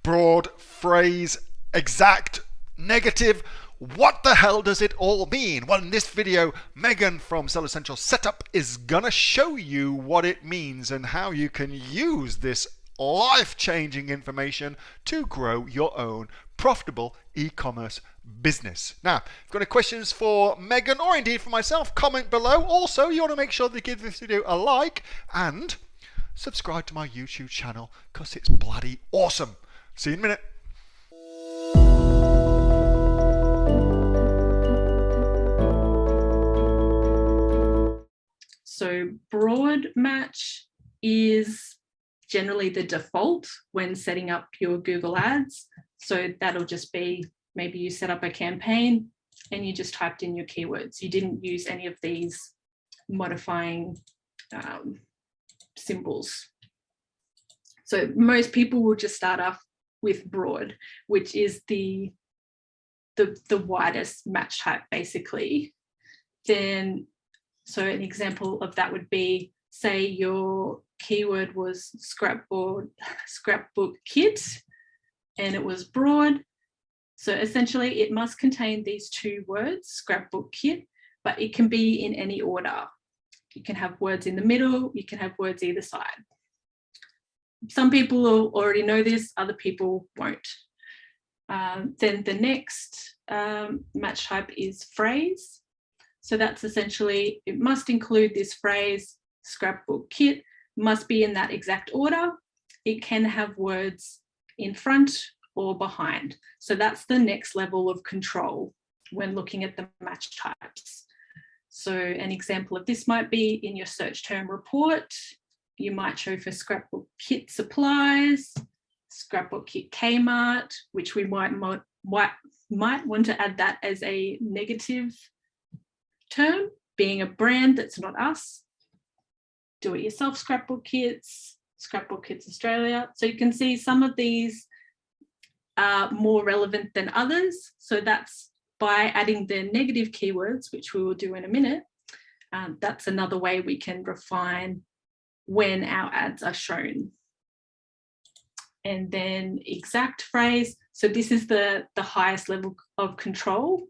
broad, phrase, exact, negative. What the hell does it all mean? Well, in this video, Megan from Seller Central Setup is gonna show you what it means and how you can use this life-changing information to grow your own profitable e-commerce business. Now, if you've got any questions for Megan or indeed for myself, comment below. Also, you want to make sure that you give this video a like and subscribe to my YouTube channel because it's bloody awesome. See you in a minute. So broad match is generally the default when setting up your Google Ads. So that'll just be, maybe you set up a campaign and you just typed in your keywords. You didn't use any of these modifying symbols. So most people will just start off with broad, which is the widest match type basically. Then, so an example of that would be, say your keyword was scrapbook kit and it was broad. So essentially it must contain these two words, scrapbook kit, but it can be in any order. You can have words in the middle, you can have words either side. Some people will already know this, other people won't. Then the next match type is phrase. So that's essentially, it must include this phrase, scrapbook kit, must be in that exact order. It can have words in front or behind. So that's the next level of control when looking at the match types. So an example of this might be in your search term report. You might show for scrapbook kit supplies, scrapbook kit Kmart, which we might want to add that as a negative term, being a brand that's not us. Do-it-yourself scrapbook kits, scrapbook kits Australia. So you can see some of these are more relevant than others. So that's by adding the negative keywords, which we will do in a minute. That's another way we can refine when our ads are shown. And then exact phrase. So this is the highest level of control.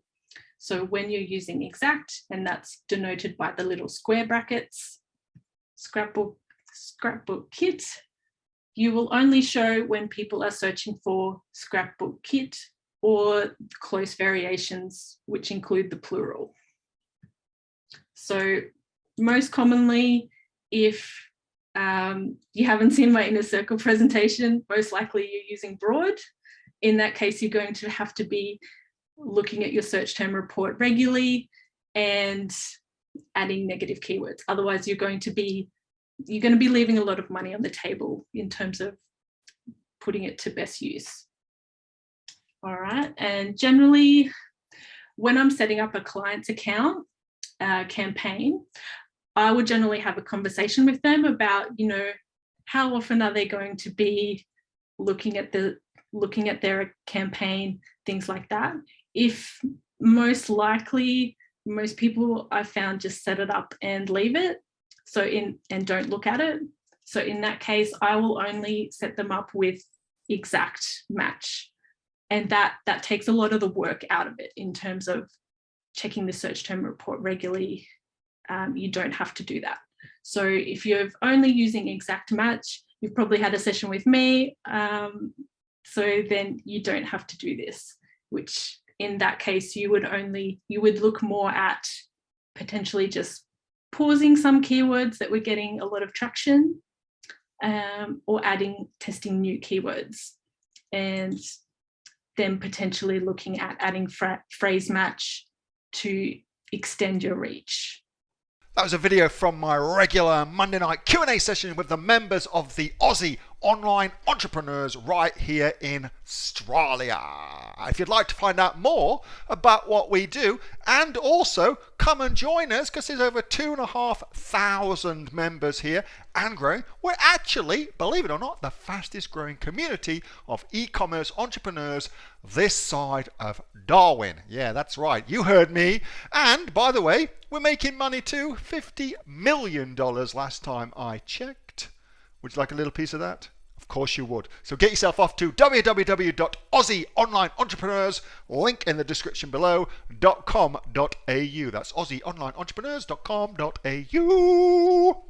So when you're using exact, and that's denoted by the little square brackets, scrapbook kit, you will only show when people are searching for scrapbook kit or close variations, which include the plural. So most commonly, if you haven't seen my inner circle presentation, most likely you're using broad. In that case, you're going to have to be looking at your search term report regularly and adding negative keywords. Otherwise, you're going to be leaving a lot of money on the table in terms of putting it to best use. All right, and generally, when I'm setting up a client's account campaign, I would generally have a conversation with them about, how often are they going to be looking at their campaign, things like that. If most likely, most people I found just set it up and leave it, and don't look at it. So in that case, I will only set them up with exact match. And that takes a lot of the work out of it in terms of checking the search term report regularly. You don't have to do that. So if you're only using exact match, you've probably had a session with me. So then you don't have to do this, which in that case, you would look more at potentially just pausing some keywords that were getting a lot of traction, or testing new keywords, and then potentially looking at adding phrase match to extend your reach. That was a video from my regular Monday night Q&A session with the members of the Aussie online entrepreneurs right here in Australia. If you'd like to find out more about what we do, and also come and join us, because there's over 2,500 members here and growing. We're actually, believe it or not, the fastest growing community of e-commerce entrepreneurs this side of Darwin. Yeah, that's right, you heard me. And by the way, we're making money too. $50 million last time I checked. Would you like a little piece of that? Of course you would. So get yourself off to www.AussieOnlineEntrepreneurs, link in the description below, .com.au. That's AussieOnlineEntrepreneurs.com.au.